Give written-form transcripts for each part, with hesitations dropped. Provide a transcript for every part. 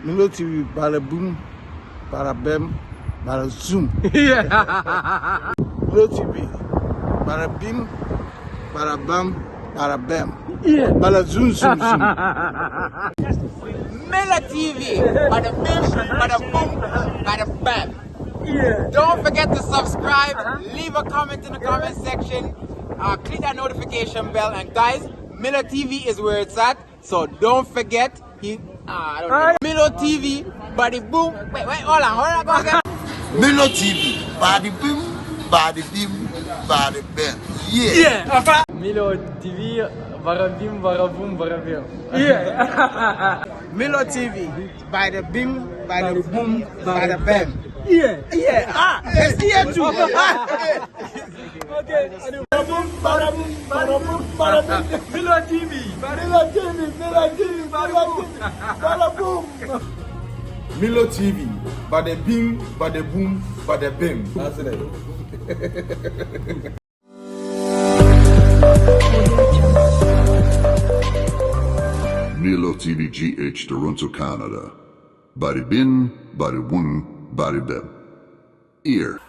Milo TV, bada boom, bada bam, bada zoom. Milo TV, bada bim, bada bam, bada bam. Bada zoom, zoom, zoom. Milo TV, bada bim, bada boom, bada bam. Don't forget to subscribe, leave a comment in the comment section, click that notification bell, and guys, Milo TV is where it's at, so don't forget. Milo TV, body boom. Wait, hold on, go again. Milo TV, body boom, body bim, body bam. Yeah. Milo TV, varabim, varabum, varabim. Yeah. Milo TV, by the bim, by the boom, by the bam. Yeah. It's here too. Okay. Milo TV, Milo TV, bada bim, bada boom, bada bam. That's it. Milo TV GH Toronto, Canada. Body bin, body boom, body bam. Ear.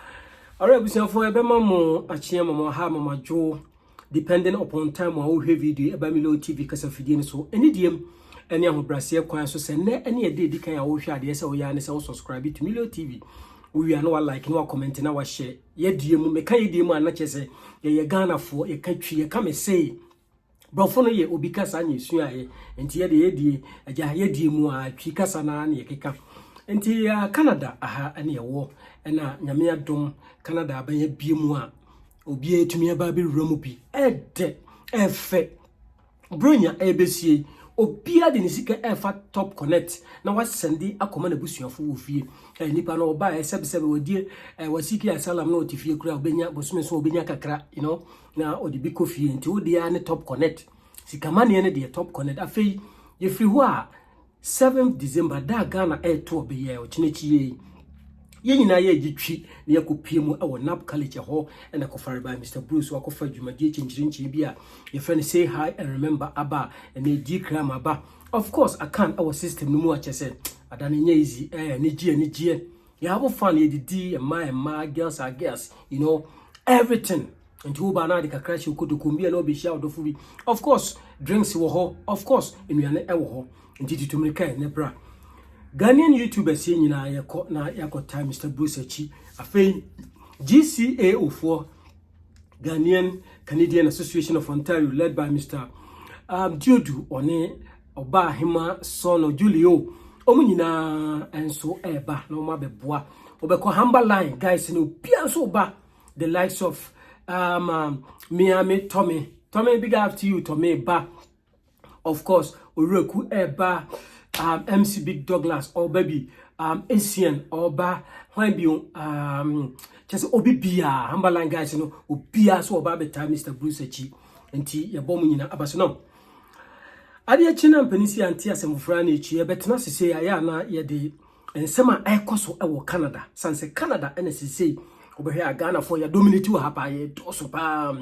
Alright, we say for a mama, a chair, mama, ha, mama, Joe, depending upon time or who video about Milo TV, because of the so any DM, any of Brazil, so send any day, the kind of share the SOYA and subscribe to Milo TV. We are not like no commenting our share. Ye DM, me can you DM and not just say, ye Ghana for a country, ye come and say. Brofono ye obika sanye sua ye enti ye de aja ye di mu a twika sana na ye keka enti Canada aha ene ye wo na nyame adom Canada abaye biemu a obi etumi aba bi wura mu bi ede efe bronya ebesie obi ade ne sika efa top connect na wasendi akoma na busuafo wo fie nipa na oba esebsebe wodie wasiki asalam na otifie kura obenya bosume so obenya kakra you know na odi fie nti wodi ya ne top connect sikamane ne de top connect afei ye free ho a 7th December da Ghana to obeye o chinechi ye nyina ye gitwi na yakopie mu e nap college ho na kofare by Mr Bruce wakofa dwumadie chinchirinchi bi a ye friend say hi and remember aba na di kram aba of course I can't our system no mu a chese adane nya easy ne gie you have fun ye di my girls are girls you know everything and who bana de kakra shi kodo kumbia no be sha odofu bi of course drinks wo ho of course enuane e wo ho nti tutumrika ne bra Ghanaian YouTubers here nyina yakọ na yakọ time Mr Bruce achi afei GCA ofo Ghanaian Canadian Association of Ontario led by Mr Diodu one oba hima son Julio omu nyina enso eba na oma beboa obekọ Humber line guys no bia so ba the likes of Miami Tommy big up to you Tommy ba of course Oreku eba MC Big Douglas or baby Asian or ba when be just obi bia Humber line guys no obia so oba beta Mr Bruce achi enti ye bom nyina abaso no ade achi na mpanisi anti asemfra na achi e betena sese ya na ye de ensema ekoso e wo Canada sanse Canada ene sese obehia Ghana for ya dominate wa hapa ye doso pa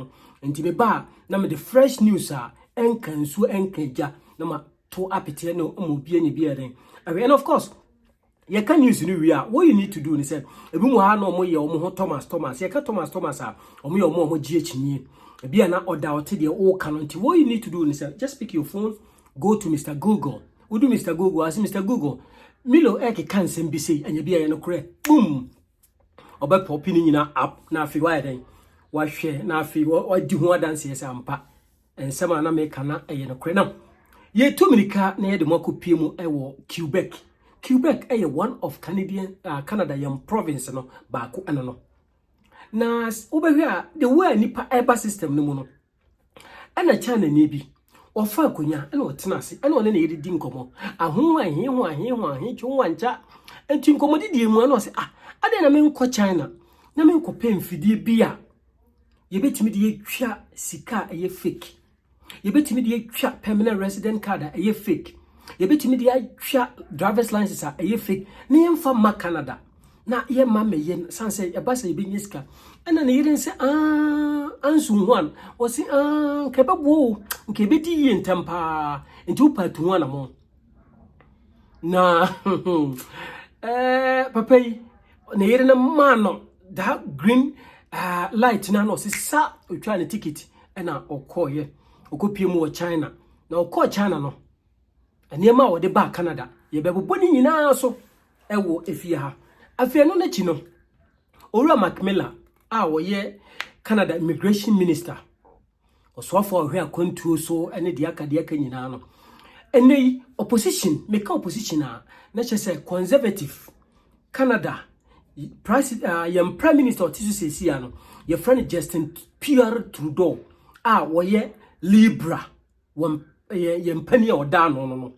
enti be ba na me the fresh news a enkansu enkaja na ma to apete no omobie nya bia den and of course you can use new we are what you need to do ni say ebi mu ha no mo ye omo ho Thomas ye ka Thomas a omo ye omo GH ni bia na order out the all canon what you need to do ni say just pick your phone go to Mr Google we do Mr Google as Mr Google Milo eke kan sem bi say anya bia ye no kore boom oba pop ni nyina app na afi wa den wa hwe na afi wa di ho adanse yesa ampa ensema na me kana eye no kore na ye tomirika na ye de makopie mu ewo Quebec eye one of Canada yam province no baako ana no na obehwe a the way nipa eba system no mu no ana China ni bi ofa akonya ana otena ase ana one na ye di nkomo aho ahe chunwancha enti nkomo di mu ana ose ade na me nko China na me nko pemfidie bia ye betimi de ye twa sika eye fake ye betimi de ye twa permanent resident card eye fake ye betimi de ye twa driver's license eye fake na ye mfa ma Canada na ye ma me ye sanse e ba se ye benyiska ana na yire nse ansu hwan o se kebabo nke bedi ye ntampa nti upatu hwan na mo na papa yi na yere na man that green light na no sisa otwa ne ticket na okoye okopie mu wo China na okọ China no eniema wo de ba Canada ye bebobọ ni nyina so ewo efie ha afie no na chi no owura Marc wo ye Canada immigration minister osofo ohwe akontuo so ene de aka nyina no ene opposition make opposition na chese conservative Canada president prime minister TCC no your friend Justin Trudeau wo ye Libra ye mpani oda no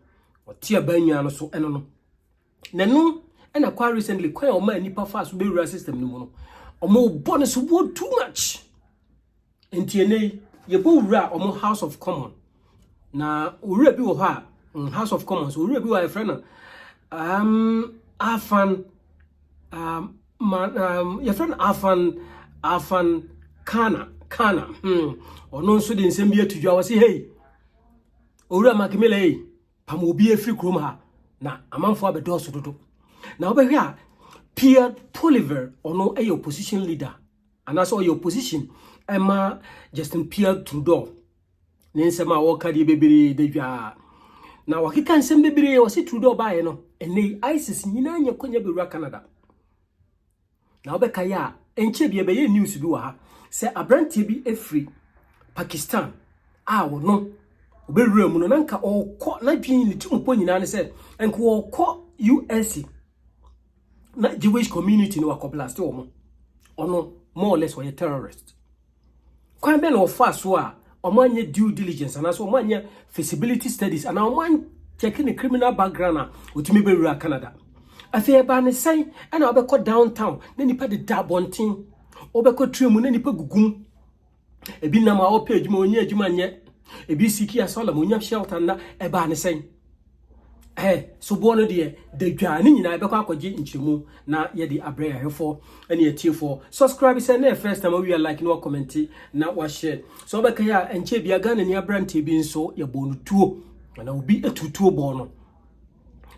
otia banya no so eno no nanu ena kwa recently kwa o ma nipa fast be rura system no mu no omo bonus wo too much entiene ye bo rura omo House of Commons na owura bi wo ha House of Commons owura bi wa friend afan your friend afan kana ono nso de nsem bi atudwa wo se hey owura Marc hey pam obi afri krom ha na amanfo abedoso dodo na obehwe a Pierre Poilievre ono a opposition leader and also your opposition Emma Justin Pierre Trudeau nensema wo ka de bebere dedwa na wakika nsem bebere wo se Trudeau bae no ene ISIS nyina nya konya bewura Canada na obeka ya enche bi ebe ye news bi wa ha se abrantie bi efri Pakistan wo no obewura mu no nanka okọ na dwin ni tumpo nyina ne se enka okọ US na Jewish community no wakoblast wo mo ono more or less were terrorist kwan be no fa so a omanye due diligence and so omanye feasibility studies and omanye checking the criminal background a otumi bewura Canada afia ba ne sai na obekọ downtown na nipa de dabontin obekọ tremu na nipa gugum ebi na ma opa adwuma onye adwuma nye ebi siki asola mo nya shelter na eba ne sai so bono de dwa ni nyina ebekọ akọje nchemu na ye de abre ahefo ene etiefo subscribe say na first time we like no comment na wa share so obeka ya enche bia Ghana ni abrante bi nso ye bonu tuo na obi etutuo bono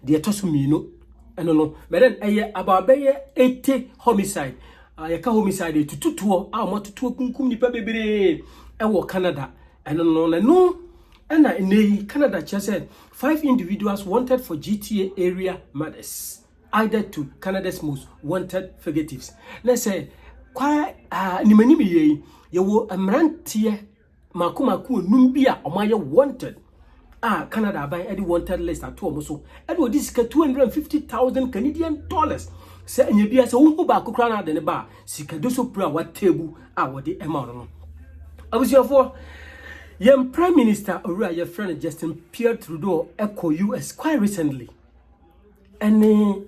de etoso mino eno no meren eye ababe 80 homicide ye ka homicide etutuo a motutuo kunkum nipa bebere ewo Canada eno no na no ena in Canada said 5 individuals wanted for GTA area murders added to Canada's most wanted fugitives. Let's say kwa ni manimi ye wo amrantie makumaku numbia omaye wanted Canada by any wanted list at all so and this $250,000 Canadian dollars say enye bia say wo ba kokra na de ne ba sika doso pra wa table wo de amount no abusiafo Yem Prime Minister Owura your friend Justin Pierre Trudeau echo US quite recently. And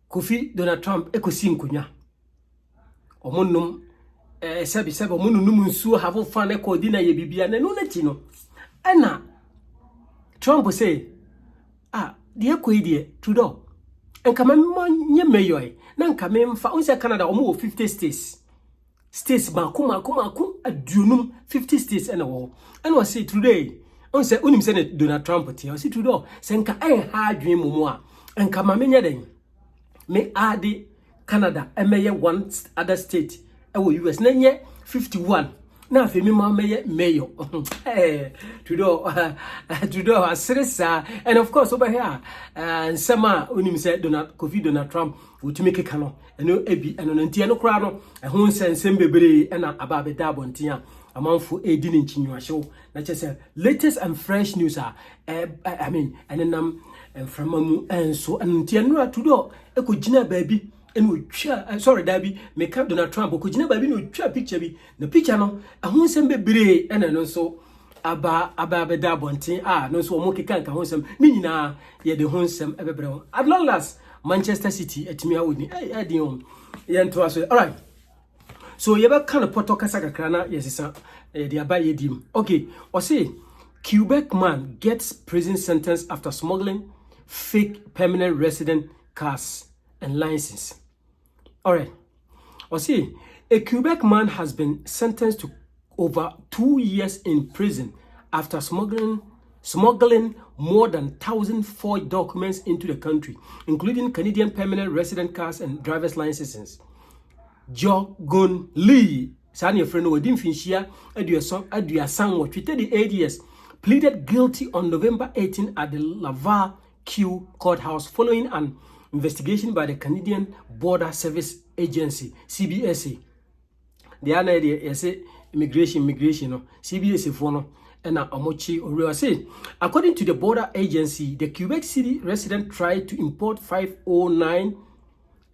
Kofi Donald Trump echo si nkonya. Omonum sebi omonum nsu have fun echo di na ye bibia na no na ti no. Ena Trump say de echo die Trudeau. Enka nye mayor na nka memfa unse Canada omo 50 states makum adunum 50 states and all and was say today on say unim say Donald Trump ti o say today say nka ha adwen mumu a nka ma menya den me ade Canada emeye one other state e wo US na nye 51 na afemi ma meye mayor today asresa and of course over here nsema unim say Donald Trump wotumi keka no eno ebi eno ntie no kra no ehun sensem bebre na ababe da bonten a amanfo edi ne nchinyuahyew na chese latest and fresh news I mean enenam enframamu enso ntie no atudo ekogina baabi eno twa sorry dabi meka Donald Trump ekogina baabi no twa picture bi na picture no ehun sem bebre ena no so ababe da bonten no so omo keka nka hon sem ni nyina ye de hon sem ebebre at long last Manchester City etimi awoni adion yento aso all right so you be kind of poto kasa kakra na yesisa de abaye dim okay o say Quebec man gets prison sentence after smuggling fake permanent resident cars and license. All right o say a Quebec man has been sentenced to over 2 years in prison after smuggling smuggling more than 1,000 forged documents into the country, including Canadian permanent resident cards and driver's licenses. Jogun Lee, Sanya friend Wadim Finchia, Adia Sanwa, 38 years, pleaded guilty on November 18 at the Laval Q courthouse following an investigation by the Canadian Border Service Agency, CBSA. The other idea is immigration, CBSA for no. According to the border agency, the Quebec City resident tried to import 509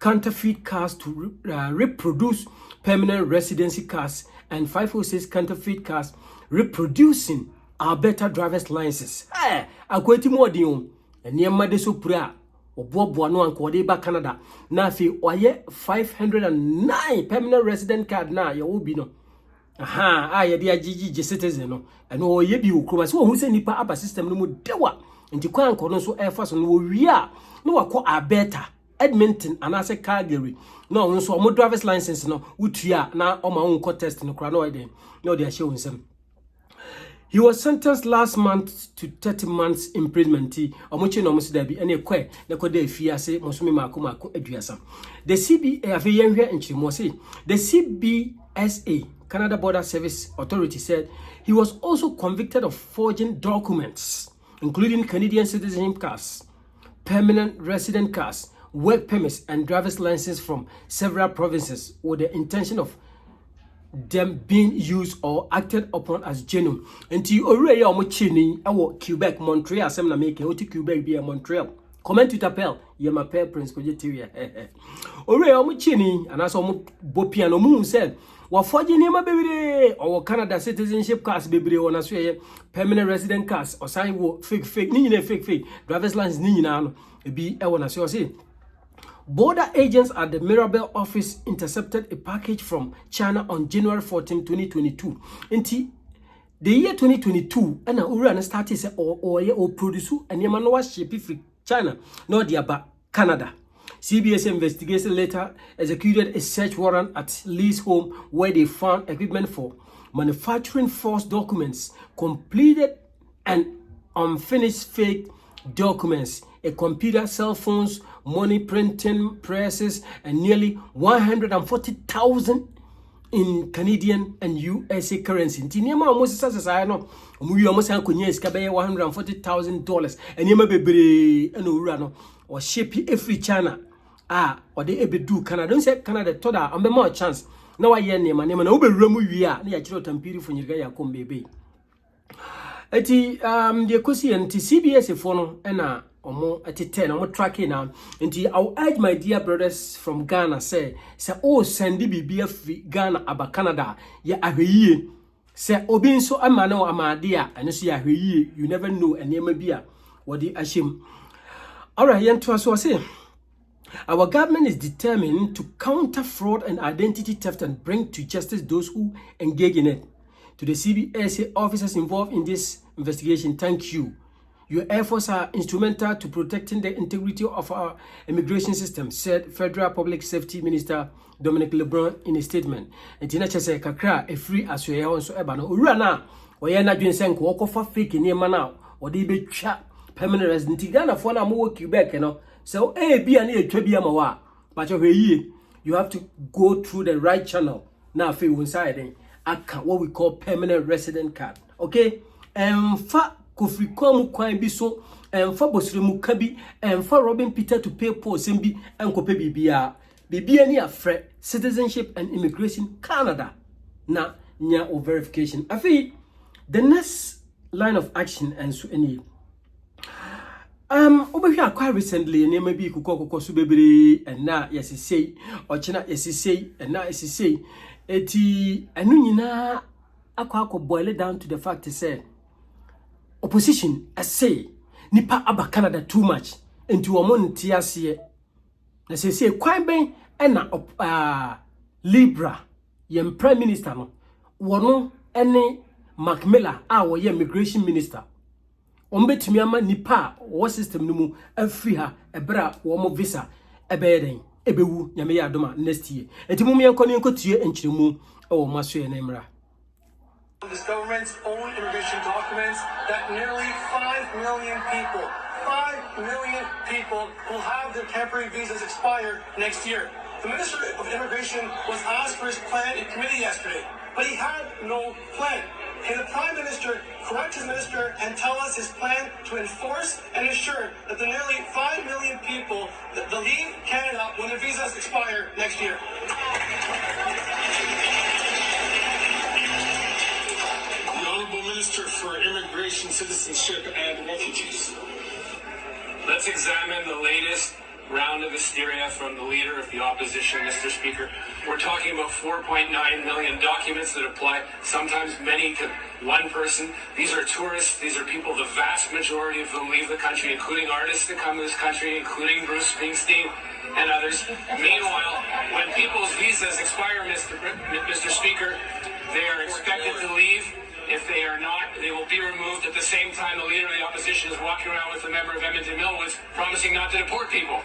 counterfeit cards to reproduce permanent residency cards and 506 counterfeit cards reproducing Alberta driver's licenses. According to Modium, and near Madesupra or Bob Bono and Cordeba, Canada, Nafi, or 509 permanent resident card now, you will be no. Aha, dear GG citizen, no, and oh, ye be Ukuma, so who send nipa upper system no more dewa, and you can't call so air fast on we are no, I call Alberta, Edmonton, and I say Calgary. No, so more driver's license, no, which ya now on my own contest no cranoid, no, they are showing some. He was sentenced last month to 30 months imprisonment. Omochi no musi dabi ene kwe na kode fiase mosumi mako eduasa. The CBSA, Canada Border Service Authority, said he was also convicted of forging documents, including Canadian citizenship cards, permanent resident cards, work permits, and driver's licenses from several provinces with the intention of them being used or acted upon as genuine. Until already omochini awo Quebec, Montreal, sem na make oti Quebec be Montreal. Comment to tapel, ye ma père prince ko jetia. Already omochini anaso omo bopiano mu said wa forge name bebre or Canada citizenship cards bebre wona so ye permanent resident cards or sign wo fake ni nyina fake driver's license ni nyina no e bi e wona so say. Border agents at the Mirabel office intercepted a package from China on January 14, 2022. Inti the year 2022, and Ura started say or produce and Yamanoa ship from China, not the about Canada. CBS investigation later executed a search warrant at Lee's home where they found equipment for manufacturing false documents, completed and unfinished fake documents, a computer, cell phones, money printing presses, and nearly 140,000 in Canadian and USA currency. Tinema almost says I know we almost have $140,000 and yema bebre and urano or shape every China or they ever do Canada. Don't say Canada toda and be more chance. Now I hear name and name and over remu we are near children and beautiful you guys come baby. Eti the kosi and CBS fono ena omo ati 10 omo tracking now. Nti I'll urge my dear brothers from Ghana say oh sendi bibia fi Ghana aba Canada ya ahweyi say obi nso ama na amadia eno so ya ahweyi you never know enema bia wodi ashim. Alright, yento so say our government is determined to counter fraud and identity theft and bring to justice those who engage in it. To the CBSA officers involved in this investigation, thank you. Your efforts are instrumental to protecting the integrity of our immigration system, said Federal Public Safety Minister Dominic LeBron in a statement. And Tina Chese Kakra, a free as we are so ebano. Urana, or yana doing senko, walk off fake in Yamana, or they be chat permanent resident. Ghana for na more Quebec, you know. So, be an ear to be a mawa. But you have to go through the right channel. Now, feel inside what we call permanent resident card. Okay? Fa Kofi Kwamu Kwai Biso, fa Bosremu Kabi, fa Robin Peter to pay Paul Simbi, and Kope Bibia. Bibia ni afre Citizenship and Immigration Canada. Na nya o verification. Afi, the next line of action and so any. Over here quite recently, and maybe Kuko Subebri, and now yes, say, or China, yes, say, and now yes, say. Eti anunyina akwa boil it down to the fact to say opposition say nipa aba Canada too much into omon tiase na say kwan ben na Libra yem prime minister no wono ene Marc wo ye immigration minister ombetumi ama nipa wo system no mu afri ha ebra wo mo visa ebeden ebewu nyame ya adoma next year enti mum yenko ne yenko tie enchiremu e wo maso ye na emra. This government's own immigration documents that nearly 5 million people will have their temporary visas expire next year. The Minister of Immigration was asked for his plan in committee yesterday, but he had no plan. Can the Prime Minister correct his minister and tell us his plan to enforce and ensure that the nearly 5 million people that leave Canada when their visas expire next year? The Honourable Minister for Immigration, Citizenship and Refugees. Let's examine the latest round of hysteria from the Leader of the Opposition, Mr. Speaker. We're talking about 4.9 million documents that apply, sometimes many to one person. These are tourists. These are people, the vast majority of whom leave the country, including artists that come to this country, including Bruce Springsteen and others. Meanwhile, when people's visas expire, Mr. Speaker, they are expected to leave. If they are not, they will be removed. At the same time, the Leader of the Opposition is walking around with a member of Edmonton Millwoods promising not to deport people.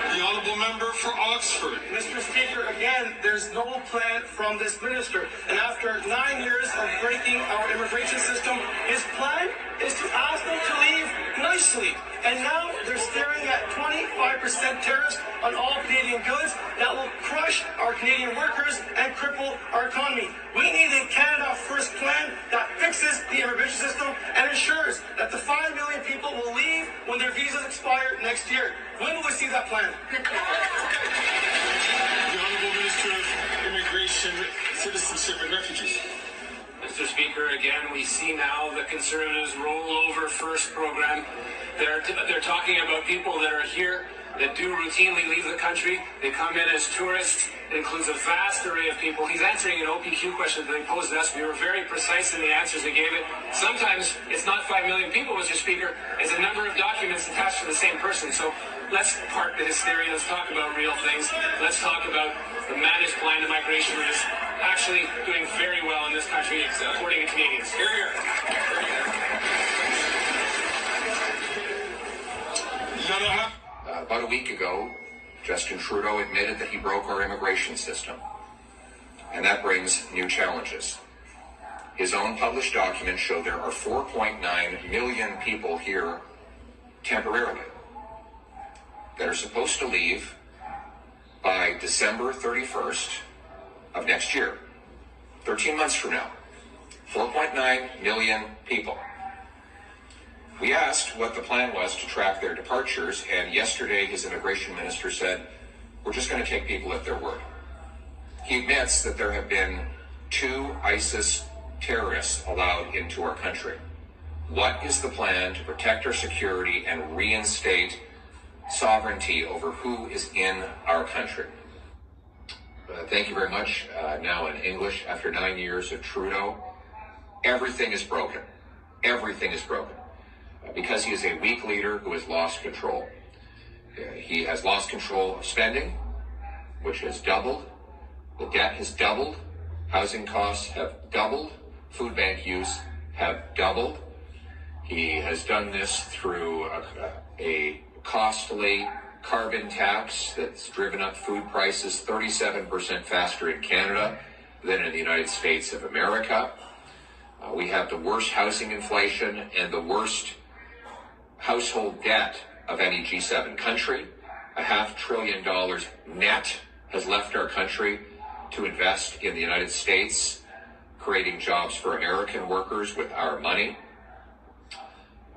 The Honourable Member for Oxford. Mr. Speaker, again, there's no plan from this minister. And after 9 years of breaking our immigration system, his plan is to ask them to leave nicely. And now they're staring at 25% tariffs on all Canadian goods that will crush our Canadian workers and cripple our economy. We need a Canada First plan that fixes the immigration system and ensures that the 5 million people will leave when their visas expire next year. When will we see that plan? The Honourable Minister of Immigration, Citizenship and Refugees. Mr. Speaker, again, we see now the Conservatives' rollover first program. They're talking about people that are here that do routinely leave the country. They come in as tourists. It includes a vast array of people. He's answering an OPQ question that they posed us. We were very precise in the answers they gave it. Sometimes it's not 5 million people, Mr. Speaker. It's a number of documents attached to the same person. So let's park the hysteria. Let's talk about real things. Let's talk about the managed plan to migration that is actually doing very well in this country, according to Canadians. Here, here. About a week ago, Justin Trudeau admitted that he broke our immigration system, and that brings new challenges. His own published documents show there are 4.9 million people here temporarily that are supposed to leave by December 31st of next year, 13 months from now. 4.9 million people. We asked what the plan was to track their departures, and yesterday his immigration minister said, we're just going to take people at their word. He admits that there have been 2 ISIS terrorists allowed into our country. What is the plan to protect our security and reinstate sovereignty over who is in our country? Thank you very much. Now in English, after 9 years of Trudeau, everything is broken. Everything is broken. Because he is a weak leader who has lost control. He has lost control of spending, which has doubled. The debt has doubled. Housing costs have doubled. Food bank use have doubled. He has done this through a costly carbon tax that's driven up food prices 37% faster in Canada than in the United States of America. We have the worst housing inflation and the worst household debt of any G7 country. $500 billion net has left our country to invest in the United States, creating jobs for American workers with our money.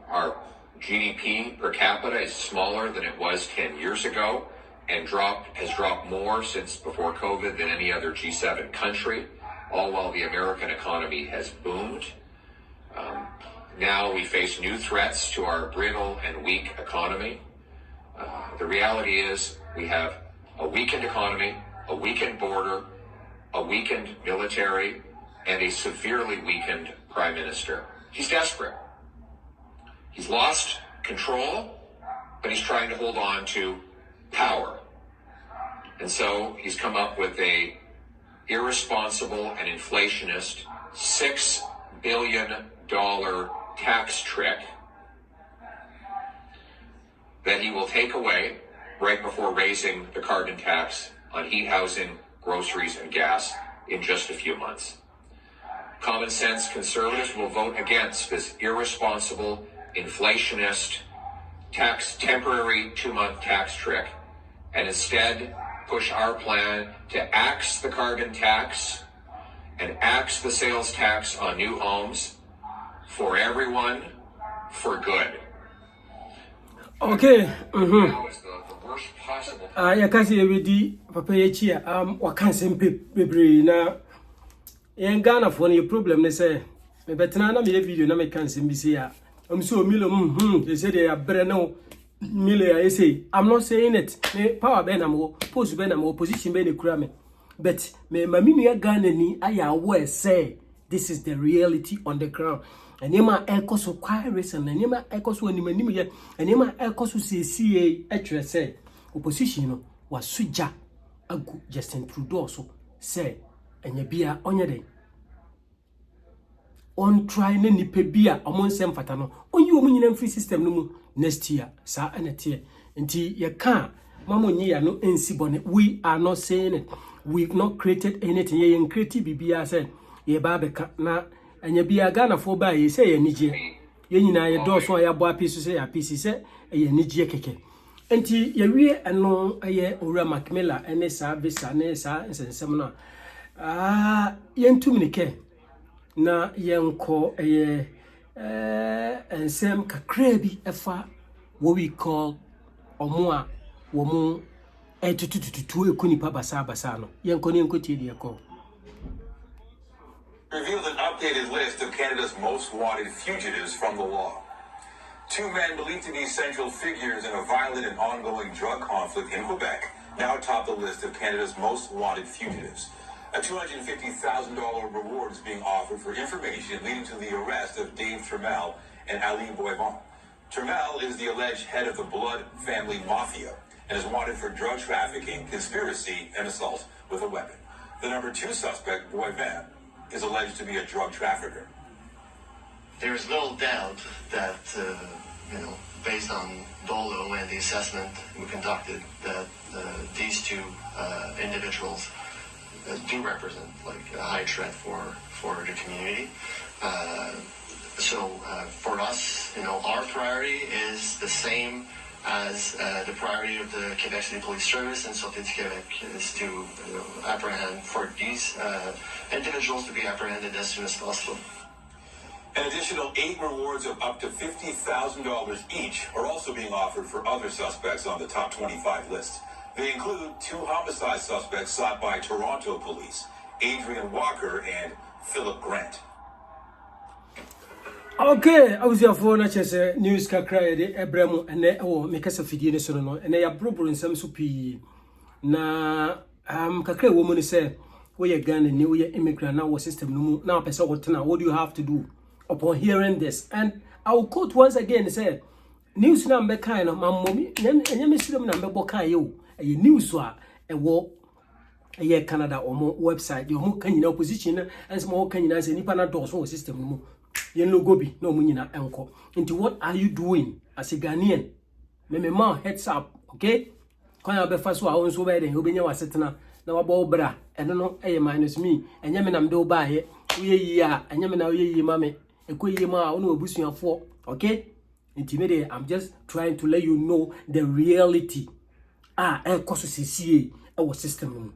Our GDP per capita is smaller than it was 10 years ago and has dropped more since before COVID than any other G7 country, all while the American economy has boomed. Now we face new threats to our brittle and weak economy. The reality is we have a weakened economy, a weakened border, a weakened military, and a severely weakened prime minister. He's desperate. He's lost control, but he's trying to hold on to power. And so he's come up with a irresponsible and inflationist $6 billion tax trick that he will take away right before raising the carbon tax on heat housing, groceries, and gas in just a few months. Common sense conservatives will vote against this irresponsible, inflationist, temporary 2-month tax trick, and instead push our plan to axe the carbon tax and axe the sales tax on new homes for everyone, for good. Okay. Now is the worst possible. Ya kasi everyday papa yechi wakan sempe bebre na yen Ghana for no problem ne say me betena na me video na me kan sembi say ya so milo they say they are better no milo I say I'm not saying it me power be na mo post be na mo position be ne kura me but me mami nua Ghana ni aya aware say this is the reality on the ground. Enema ekoso kwai reason enema ekoso animanim ye enema ekoso CCA atwere say opposition no wasuja agu Justin Trudeau so say enya bia onye den on try na nipa bia omonsem fata no onyi omunyina free system no mu next year sa anete nti ye ka mamonyi ya no ensi bone. We are not saying it, we've not created anything. Ye creative bibia say ye ba beka na anya bia Ghana for ba ye say ye nije ye nyina ye do so ya bo apisu say apisi say ye nije keke enti ye wie eno ye owura Macmillan ene sa visa ne sa nsensem no ye ntuminike na ye nko ye ensem kakra bi efa what we call omo a wo mu etutututu ekunipa basa no ye nko ne nko tie de ko revealed an updated list of Canada's most wanted fugitives from the law. 2 men believed to be central figures in a violent and ongoing drug conflict in Quebec now top the list of Canada's most wanted fugitives. A $250,000 reward is being offered for information leading to the arrest of Dave Trammell and Ali Boivin. Trammell is the alleged head of the Blood family mafia and is wanted for drug trafficking, conspiracy, and assault with a weapon. The number 2 suspect, Boivin, is alleged to be a drug trafficker. There is little doubt that, based on Dolo and the assessment we conducted, that these 2 individuals do represent like a high threat for the community. So for us, our priority is the same as the priority of the Quebec City Police Service and Santé du Québec is to apprehend for these individuals to be apprehended as soon as possible. An additional 8 rewards of up to $50,000 each are also being offered for other suspects on the top 25 list. They include 2 homicide suspects sought by Toronto police, Adrian Walker and Philip Grant. Okay, I was your phone chese news kakra de ebremu ene me kasa fidie ne so no ene ya brobro nsam so pi na kakra wo mu ne se we ye Ghana ni we ye immigrant na wo system no mu na pese what na what do you have to do upon hearing this? And I will quote once again say news na mbe kan no mammomi enye mesirem na mbe bokan ye o e news a e wo ye Canada omo website yo mu kan nyina opposition na ensema wo kan nyina se nipa na do so system no mu yen logo bi no munyina enko into what are you doing as a Ghanaian me ma heads up okay kwanya be fa so a won so be den obenya wasetena na wabo bra eno no eye minus me enye me nam de obaye uyeyi a enye me na uyeyi ma me ekoyi ma a won obusuafo okay intimate I'm just trying to let you know the reality ekoso sesie e wo system no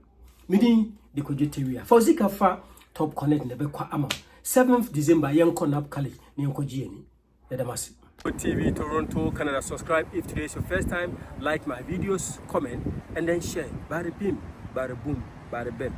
meaning the kojeteria for zikafa top connect ne be kwa ama 7th December Yanko Nap Kali Nyanko Gieni Yadamasi TV Toronto Canada. Subscribe if today is your first time, like my videos, comment and then share. Bada bim, bada boom, bada bam.